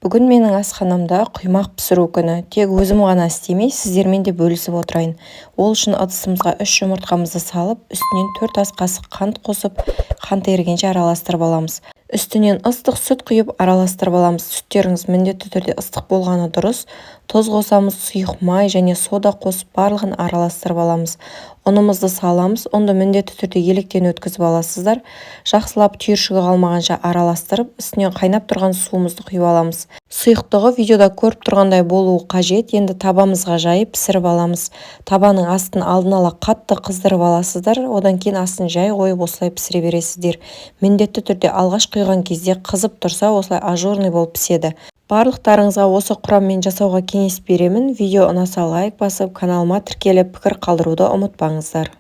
Бүгін менің асханамда құймақ пісіру күні. Тек өзім ғана істемей, сіздермен де бөлісіп отырайын. Ол үшін ыдысымызға 3 жұмыртқамызды салып, үстінен 4 ас қасық қант қосып, қант ерігенше араластырып аламыз. Үстінен ыстық сүт құйып араластырып аламыз. Сүттеріңіз міндетті түрде ыстық болғаны дұрыс. Тұз қосамыз, сұйық май және сода қосып барлығын араластырып аламыз. Ұнымызды саламыз. Ұнды міндетті түрде електен өткізіп аласыздар. Жақсылап түйіршігі қалмағанша араластырып, үстінен қайнап тұрған суымызды құйып аламыз. Сұйықтығы видеода көріп тұрғандай болуы қажет. Енді табамызға жайып пісіріп аламыз. Табаның астын алдын ала қатты қыздырып аласыздар. Одан кейін астын жай қойып осылай пісіре бересіздер. Міндетті түрде алғаш құйған кезде қызып тұрса, осылай ажурный болып піседі. Барлықтарыңызға осы құраммен жасауға кеңес беремін. Видео ұнаса лайк басып, каналыма тіркеліп пікір қалдыруды ұмытпаңыздар.